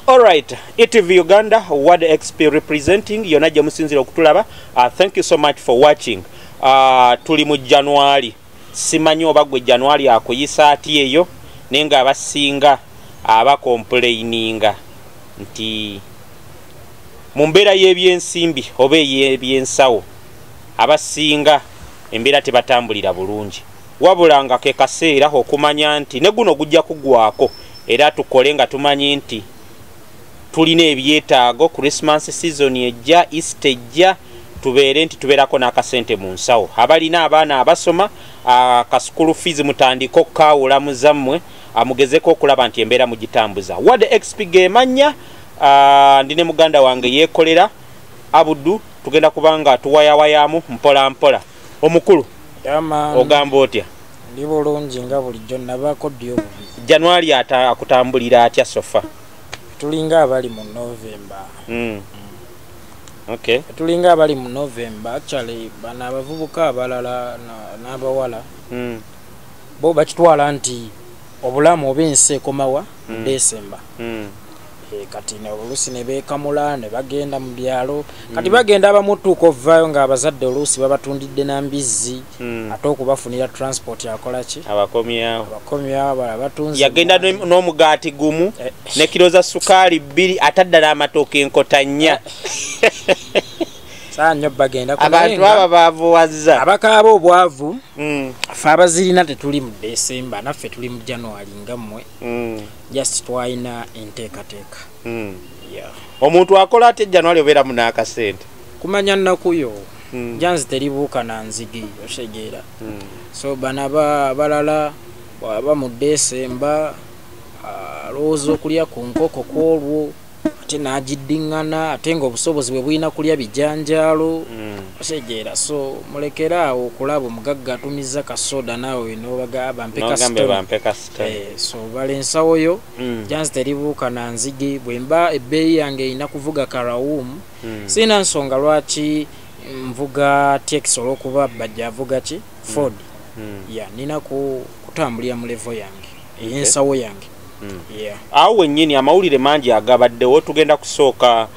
Alright, ETV Uganda, Ward XP representing, yonaje musinzira okutulaba. Thank you so much for watching. Tuli mu January. Simanyi oba gwe January akuyisa ati eyo, nenga abasinga abakomplaininga nti mu mbeera y'ebyensimbi oba ey'ebyensawo abasinga embeera tebatambulira bulungi. Wabula nga ke kaseera okumanya nti ne guno gujja kugwako era tukole nga tumanyi nti tulina ebyetaago Christmas season ejja, Easter ejja, tubeere nti tubeerako n'akasente mu nsawo. Abalina abaana abasoma ka school fees mutandiko kaawula muzammwe amugezeko okulaba nti embeera mugitambuza. Ward XP gemanya ndine muganda wange yekolera Abudu, tugenda kubanga tuwayawayamu mpola mpola. Omukulu ogamba otya? Ndi bulungi nga bulijjo nabako ddyo bubi. January akutambulira atya sofa? Tulinga abali mu November. Okay. Tulinga abali mu November. Actually bana abavubuka abalala n'abawala bo bakitwala nti obulamu ob'ensi ekomawa mu December. Kati ne oluusi ne beekamula ne bagenda mu byalo. Kati bagenda abamutuuka ovaayo ng'abazadde oluusi babatundidde n'ambizzi ate okubafunira transport yakola ki? Abakomyawo. Abakomyawo abatunzi. Yagenda n'omugaati gumu ne kilo za sukaali 2 atadda n'amatooke enkota 4. Saanyo bagenda abantu aba baavuwazza. Abakaaba obwavu ffe abazirina tetuli mu December naffe tuli mu January nga mmwe. Just twalina enteekateeka. Omuntu akola ate January obeera mu n'akasente? Kumanya nnakuyo janzi teribuuka na nzigi otegeera. So bana balala bwaba mu December alowooza okulya ku nkoko kwolwo ate n'agiddiŋŋana ate ng'obusobozi bwe bulina kulya bijanjaalo otegeera. So mulekeraawo okulaba omugagga atumiza kasoda naawe n'obagamba mpe kasitoni. So bala ensawo yo janzi teribuuka na nzigi. Bwemba ebbeeyi yange erina kuvuga karawumu siina nsonga lwaki nvuga taxi olw'okuba bajja avuga ki Ford. Nina kutambulira mu levo yange ey'ensawo yange. Awo wennyini amawulire mangi agabaddewo. Tugenda kusooka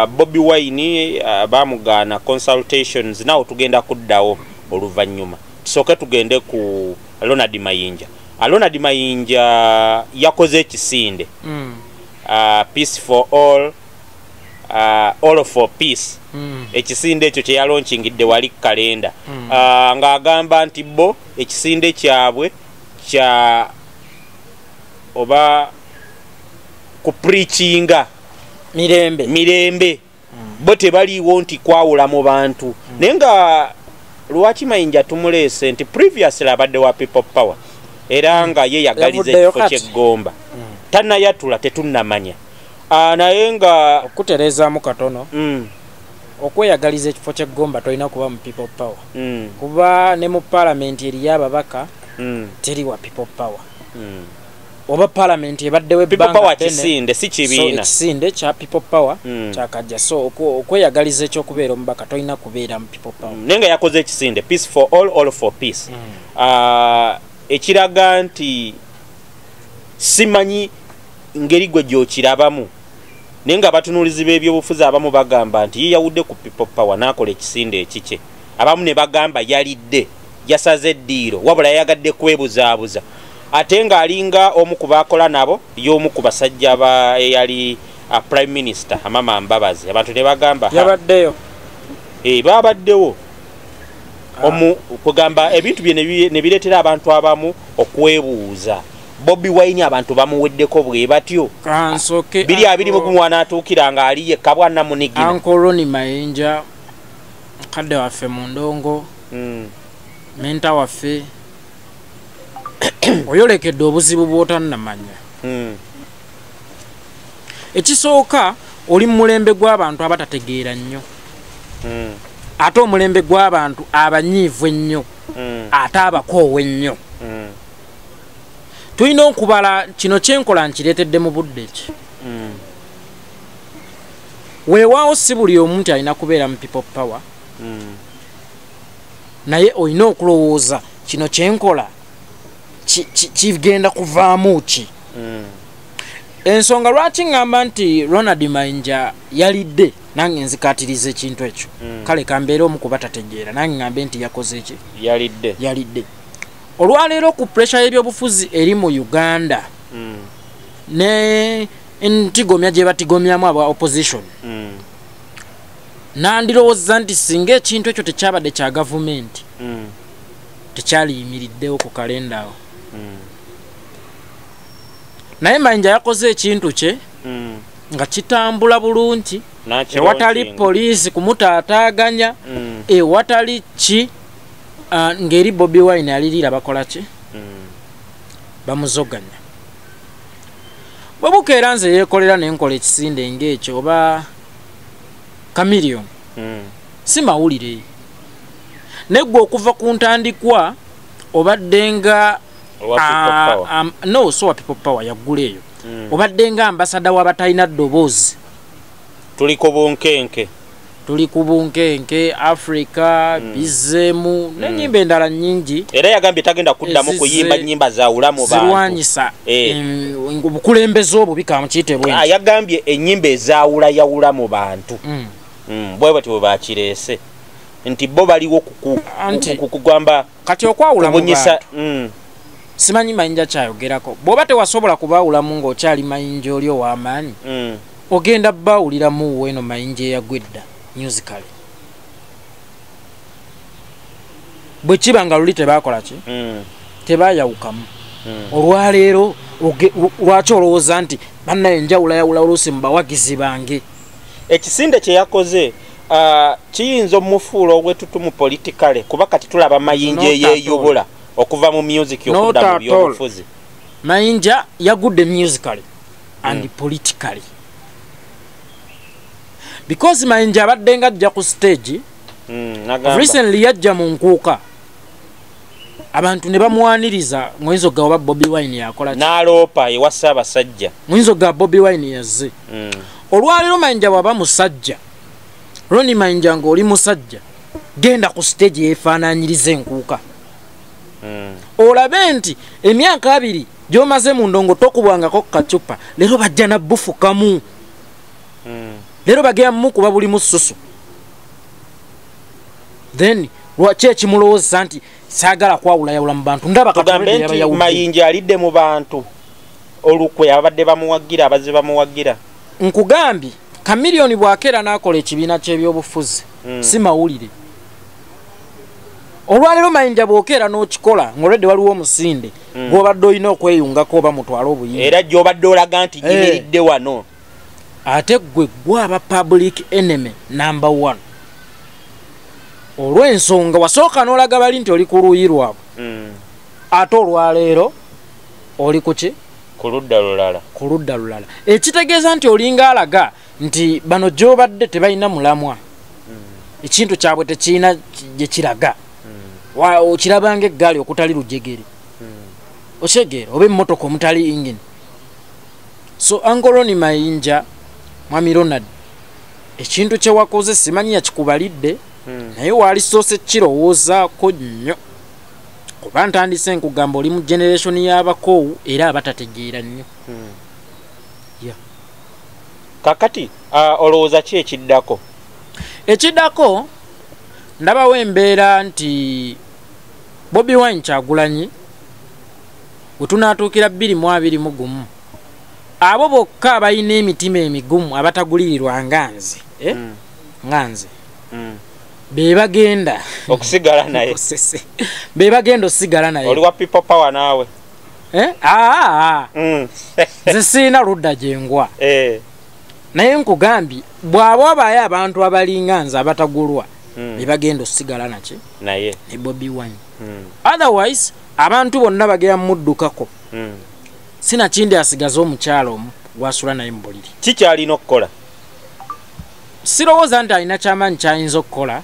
Bobi Wine baamugaana consultations, nawo tugenda kuddawo oluvannyuma. Tusooke tugende ku Ronald Mayinja. Ronald Mayinja yakoze ekisinde Peace for all, all for peace. Ekisinde ekyo kye yalonchingidde wali kalenda ng'agamba nti bo ekisinde kyabwe kya oba ku preachinga mirembe bo tebaliiwo nti kwawula mu bantu. Naye nga lwaki Mayinja tumuleese nti previously abadde wa People Power era nga ye yagaliza ekifo ky'eggomba tannayatula tetunnamanya naye nga okutereezaamu katono okweyagaliza ekifo ky'eggomba tolina kuba mu People Power kuba ne mu Parliament eriyo ababaka teri wa People Power. Oba Parliament ebaddewo ebbanga kisinde si kibiina. So ekisinde kya People Power kyakajja. So okweyagaliza ekyokubeera omubaka tolina kubeera mu People Power. Nenga yakoze ekisinde Peace for all for peace. Ekiraga nti simanyi ngeri gwe gy'okirabamu. Nenga abatunuulizi b'ebyobufuzi abamu bagamba nti ye yawudde ku People Power n'akola ekisinde ekikye. Abamu ne bagamba yalidde yasaze eddiiro wabula yayagadde kwebuzaabuza. Ate ng'alinga omu ku baakola nabo y'omu ku basajja eyali Prime Minister Amama Mbabazi. Abantu ne bagamba yabaddeyo. Babaddewo. Kugamba ebintu bye ne bireetera abantu abamu okwebuuza. Bobi Wine abantu bamuweddeko bwe batyo. Kansoke 221 anaatuukira ng'ali yekka bwanna munigina. Ankoloni Mayinja kadde waffe mu ndongo menta waffe oyolekedde obuzibu bw'otannamanya. Ekisooka oli mu mulembe gw'abantu abatategeera nnyo ate omulembe gw'abantu abanyiivu ennyo ate abakoowe ennyo. Tulina okubala kino kyenkola nkireetedde mu budde ki. Weewaawo si buli omu nti alina kubeera mu People Power naye olina okulowooza kino kyenkola kigenda kuvaamu ki. ensonga lwaki ngamba nti Ronald Mayinja yalidde nange nzikatiriza ekintu ekyo kale kambeera omu kuba tategeera nange ngambe nti yakoze ki yalidde olwaleero ku pressure y'ebyobufuzi eri mu Uganda ne ntigomya gye batigomyamu aba opposition nandirowooza nti singa ekintu ekyo tekyabadde kya gavumenti tekyaliyimiriddewo ku kalenda awo naye Mayinja yakoze ekintu kye nga kitambula bulungi ewatali poliisi kumutaataaganya ewatali ki ng'eri Bobi Wine alirira bakola ki bamuzoganya bwe bukeera nze yeekolera nenkola ekisinde ng'ekyo oba Chameleon si mawulire neggwe okuva ku ntandikwa obadde nga no so wa people power yaggula eyo obadde nga ambasada w'abatalina ddoboozi tuli ku bunkenke Africa bizeemu n'ennyimba endala nnyingi era yagambye tagenda kuddamu kuyimba nnyimba zaawula mu bantu zirwanyisa obukulembeze obwo bikamukiyite bwe yagambye ennyimba ezaawula yawula mu bantu bwe bati bwe bakireese nti bo baliwo kugamba kati okwawula mu bantu simanyi Mayinja kyayogerako bw'oba tewasobola kubaawulamu ng'okyali Mayinja oli ow'amaanyi ogenda baawuliramu weno Mayinja eyagwedda musically bwe kiba nga luli tebaakola ki tebaayawukamu olwaleero lwaki olowooza nti bannaye njawula yawula oluusi mu bawagizi bange ekisinde kye yakoze kiyinza omufuula ogwetutumu politikale kuba kati tulaba Mayinja eyeeyubula okuva mu music okudda mu byobufuzi Mayinja yagudde musically and politically because Mayinja abadde nga ajja ku stage recently yajja mu nkuuka abantu ne bamuwaniriza mwenzo ga oba Bobi Wine yakola n'aloopa ewa Ssaabasajja mwenzo ga Bobi Wine yazze olwaleero Mayinja bw'aba musajja Ronnie Mayinja ng'oli musajja genda ku stage yeefaanaanyiriza enkuuka olabe nti emyaka 2 gy'omaze mu ndongo tokubwangako kacupa leero bajja na bbufu kamu leero bagenda mukuba buli mususu then lwaki ekimulowooza nti saagala kwawula yawula mu bantu ndaba tugambe nti Mayinja alidde mu bantu olukwe abadde bamuwagira abazze bamuwagira nkugambye Chameleon bwakeera n'akola ekibiina ky'ebyobufuzi si mawulire olwaleero Mayinja bwokeera n'okikola ng'olwedde waliwo omusinde gw'obadde olina okweyungako oba mutwala obuyinza era gy'obadde olaga nti gimiridde wano ate gwe gwaba public enemy number 1 olw'ensonga wasooka n'olaga bali nti oli ku luuyi lwabwe ate olwaleero oli ku ki ku ludda lulala ekitegeeza nti olinga alaga nti bano gy'obadde tebalina mulamwa ekintu kyabwe tekirina gye kiraga okirabanga eggaali okutali lujegere okitegera oba emmotoka omutali engine so Uncle Ronnie Mayinja Mwami Ronald ekintu kye wakoze simanyi yakikubalidde naye waali soose kirowoozaako nnyo kuba ntandise nkugamba oli mu generation y'abakoowu era abatategeera nnyo kakati olowooza ki ekiddako ndabawo embeera nti Bobi Wine Kyagulanyi we tunaatuukira 2021 abo bokka abalina emitima emigumu abatagulirirwa nga nze be bagenda okusigala naye be bagenda osigala naye oli wa people power naawe nze siina ludda gyengwa naye nkugambye bw'aba abaayo abantu abalinga nze abatagulwa be bagenda osigala naki naye ne Bobi Wine otherwise abantu bonna bagenda muddukako sinakindi asigaza omukyalo omu gwasula naye mu buliri kikyalina okukola sirowooza nti alina kyamaanyi kyayinza okukola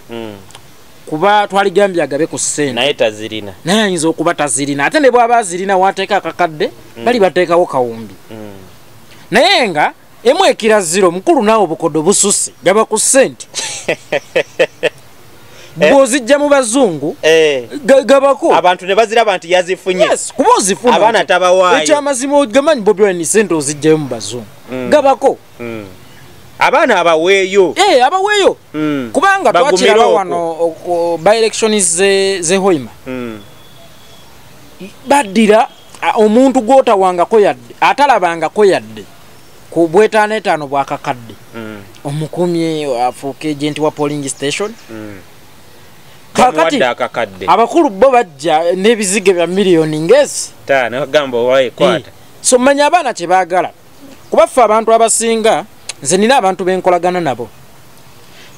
kuba twaligambye agabe ku ssente naye tazirina naye ayinza okuba tazirina ate ne bw'aba azirina wateeka akakadde bali bateekawo kawumbi naye nga emu ekiraziro mukulu naawe obukodo bususse gaba ku ssente bw'ozijja mu bazungu gabako abantu ne baziraba nti yazifunye. Yes, kuba ozifuna abaana tabawaayo. Ekyamazima ogamanyi Bobi Wine sente ozijjayo mu bazungu gabako abaana abaweeyo. Abaweeyo kubanga twakiraba wano by elections ze Hoima baddira omuntu gw'otawangako yadde atalabangako yadde ku bwetaano bwakakadde omukumye afuuka agent wa polling station kakati abakulu bo bajja n'ebizige bya miliyoni ngezi gamba owaye kwata. So manya abaana kye baagala kuba ffe abantu abasinga nze nina abantu benkolagana nabo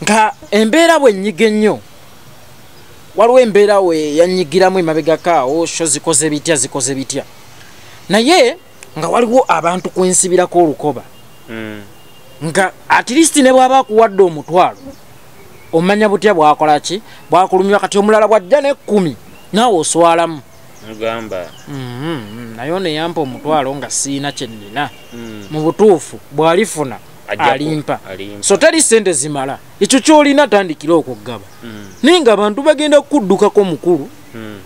nga embeera bwe nnyiga ennyo waliwo embeera we yanyigiramu emabegakaawo sho zikoze bitya naye nga waliwo abantu kwensibirako olukoba nga at least ne bw'aba akuwadde omutwalo omanya butya bwakola ki bwakulumya kati omulala bwajja ne10 naawe oswalamu ngamba naye ono yampa omutwalo nga siina kye nnina mu butuufu bw'alifuna alimpa so tali sente zimala ekyo kyolina tandikira okugaba naye nga abantu bagenda kuddukako mukulu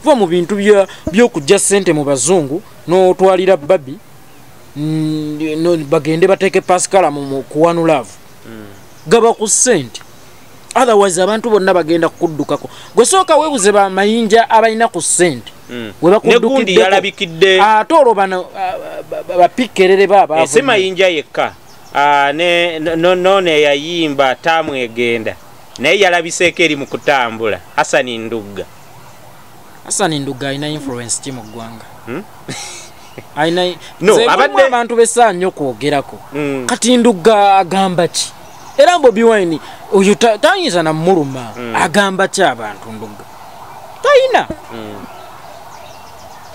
kuva mu bintu by'okujja sente mu bazungu n'otwalira babi bagende bateeke pasikala mu kuwanulaavu gaba ku sente otherwise abantu bonna bagenda kuddukako gwe sooka weebuze bamayinja abalina ku sente negundi yalabikidde ate olwo bano bapikkerere baaba si mayinja yekka none yayimba tamwegenda naye yalabiseeko eri mu kutambula Hassan Ndugga alina influence ki mu ggwanga abadde abantu besaa nnyo kwogerako kati Ndugga agamba ki era Bobi Wine oyo tayinza namuluma agamba ki abantu Ndugga tayina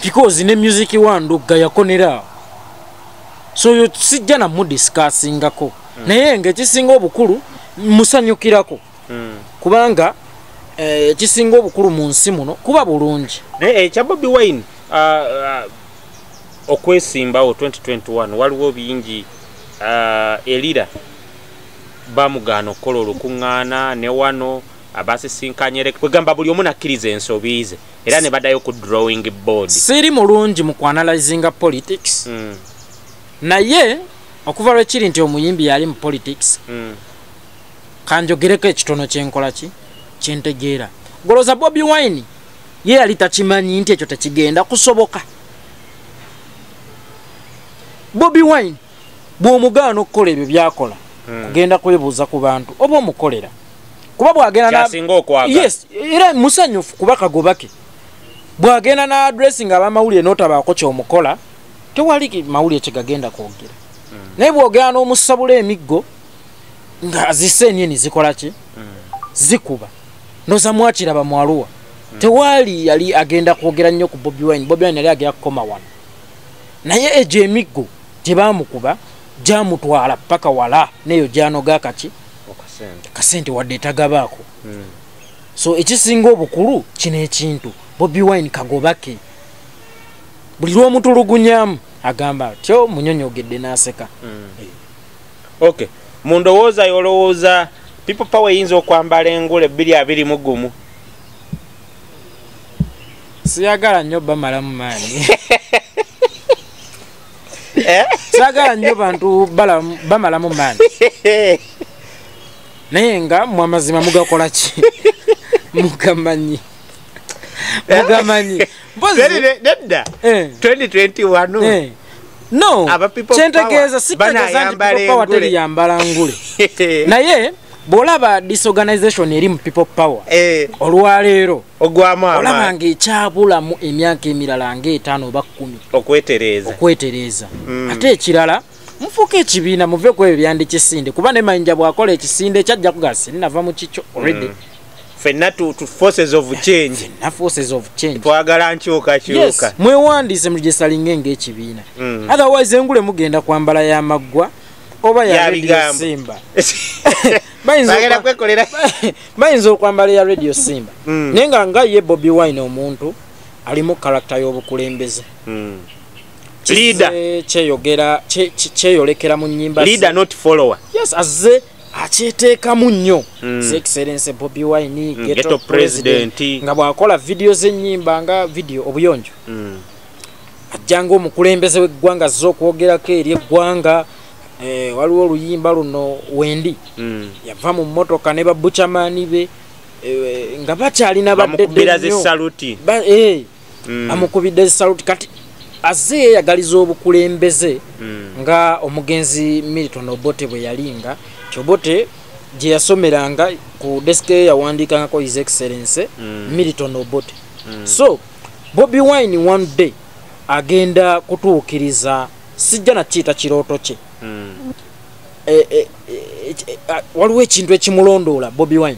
because ne music wa Ndugga yakonera so yo sijja namudiscussingako naye ng'ekisinga obukulu musanyukirako kubanga ekisinga obukulu mu nsi muno kuba bulungi ekya Bobi Wine okwesimbawo 2021 waliwo bingi erira bamugaana okukola olukuŋŋaana ne wano abasisinkanye kwegamba buli omu nakkiriza ensobi ze era ne baddayo ku drawing board. Siri mulungi mu kuanalyzinga politics naye okuva lwekiri nti omuyimbi yali mu politics kanjogereko ekitono kyenkola ki kyentegeera goloza Bobi Wine ye yali takimanyi nti ekyo tekigenda kusoboka. Bobi Wine bw'omugaana okukola ebyo byakola kugenda kwebuuza ku bantu oba omukolera kuba bwagenda yes era musanyufu kuba kagobake bwagenda na addressing abamawulire n'otabaako kyomukola tewali mawulire kyegagenda kwogera naye bwogera n'omusabula emiggo nga zisenyeni zikola ki zikuba noza mwakiraba mwaluwa tewali yali agenda kwogera nnyo ku Bobi Wine. Bobi Wine yali agera kukoma wano naye ejo emiggo gyebamukuba gyamutwala paka wala neyo gyanoga kaki kasente wadde etagabaako so ekisinga obukulu kino ekintu Bobi Wine kagobake buli lw'omutulugunyamu agamba tyo munyonyogedde n'aseka. Okay, mundowooza yolowooza People Power yinza okwambala engule 221 siyagala nnyo bamalamu maanyi siyagala nnyo bantu bamalamu maanyi naye nga mu amazima mugakola ki mugamanyi nedda 2021 no kyentegeeza sikitegeeza nti People Power teriyambala ngule naye bw'olaba disorganization eri mu People Power olwaleero olaba ng'ekyabulamu emyaka emirala ng'etaano oba 10 okwetereeza ate ekirala mufuuka ekibiina muve ku ebyo byandikisinde kuba ne Mayinja bw'akola ekisinde kyajja kugasa nava mu kikyo already fenna to forces of change twagala nkyuka mwewandiise mugisalinga ng'ekibiina otherwise engule mugenda kwambala y'amaggwa oba ya Radio Simba bayinza okwambala ya Radio Simba naye nga ye Bobi Wine omuntu alimu karakta y'obukulembeze leader kyeyolekera mu nnyimba leader not follower yes azze akyeteekamu nnyo His Excellency Bobi Wine ghetto president nga bw'akola video z'ennyimba nga video obuyonjo ajjanga omukulembeze w'eggwanga azze okwogerako eri eggwanga waliwo oluyimba luno wendi yava mu mmotoka ne babucamaani be nga bakyalina amukubidde zisaluti kati azze yeeyagaliza obukulembeze nga omugenzi Milton Obote bwe yalinga Obote gye yasomeranga ku desk ye yawandiikangako His Excellency Milton Obote so Bobi Wine one day agenda kutuukiriza sijja na kiita kirooto kye waliwo ekintu ekimulondoola Bobi Wine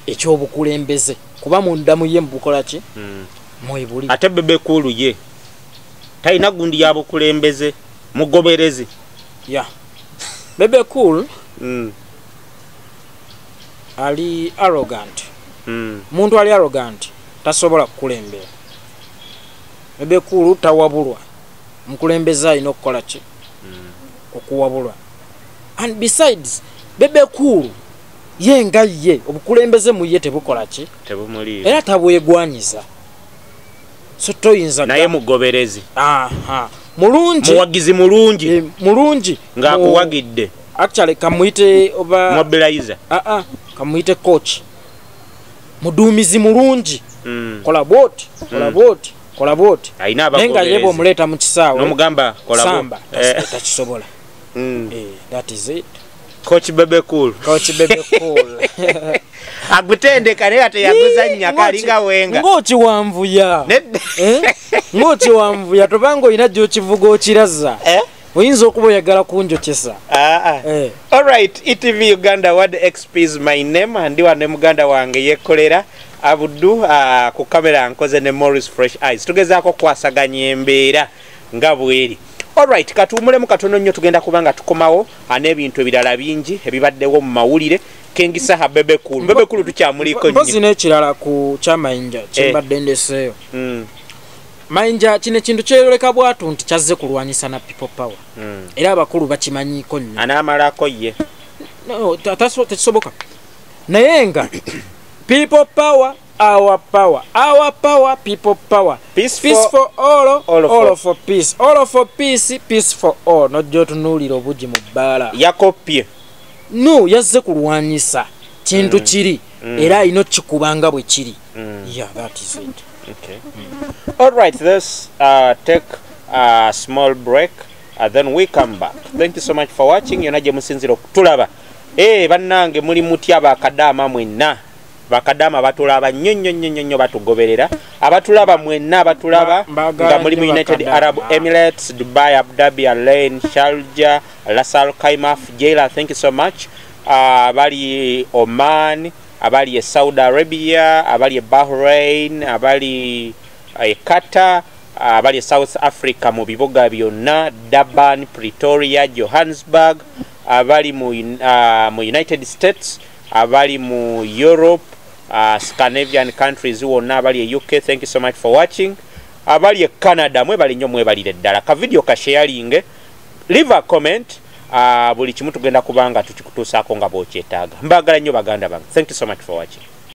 ekyobukulembeze kuba munda mu ye mubukola ki mwebuli ate Bebe Cool ye talina gundi ya bukulembeze mugoberezi ya Bebe Cool ali arrogant muntu ali arrogant tasobola kukulembera Bebe Cool tawabulwa mukulembeza alina okukola ki okuwabulwa and besides Bebe Cool ye nga ye obukulembeze mu ye tebukola ki tebumulira era tabwegwanyiza so toyinza naye mugoberezi mulungi muwagizi mulungi mulungi ng'akuwagidde actually kamuyite oba mobilizer kamuyite coach muduumizi mulungi kola bot nenga yebo muleta mu kisaawe nomugamba kola bot takisobola that is it Coach Bebe Cool agutendeka naye ate yaguzannya kalinga wenga ngoki wanvuya tobanga olina gy'okivuga okiraza oyinza okuba oyagala kunjokesa alright ETV Uganda Word XP is my name ndi wane muganda wange yekolera Abuddu ku kamera nkoze ne Morris Fresh Eyes tugezaako kwasaganya embeera nga bweri. Alright, katumulemu katono nnyo tugenda kubanga tukomawo n'ebintu ebirala bingi ebibaddewo mu mawulire kengisa ha Bebe Cool. Bebe Cool tukyamuliko nnyo. Mpozi n'ekirala ku kyamayinja kyembadde ndeseeyo. Mayinja kino ekintu kyeroleka bwatu nti kyazze kulwanyisa na people power. Era abakulu bakimanyiiko nnyo. Anaamalako ye. No, tekisoboka. Naye nga people power, our power, people power. Peace for all for peace. All for peace, peace for all. Nojjo tunuulira obugi mu bbaala. Yakopye. No, yazze kulwanyisa kintu kiri era ino kikubanga bwe kiri. Yeah, that is it. Okay. All right, let's take a small break. Then we come back. Thank you so much for watching. Yonaje musinziro kutulaba. Bannange muli mutya bakadama mwenna. Bakadama batulaba nnyo batugoberera. Abatulaba mwenna batulaba nga muri mu United Arab Emirates, Dubai, Abu Dhabi, Alain, Sharjah, Ras Al Khaimah, Fujairah. Thank you so much. Abali Oman, abali Saudi Arabia, abali Bahrain, abali Qatar, abali South Africa mu bibuga byonna, Durban, Pretoria, Johannesburg, abali mu United States, abali mu Europe, Scandinavian countries wonna, abali UK. Thank you so much for watching. Abali Canada mwebali nnyo mwebalire ddala. Ka video ka sharing, leave a comment. Buli kimu tugenda kubanga tukikutuusaako nga bw'okyetaaga. Mbagala nnyo baganda bange. Thank you so much for watching.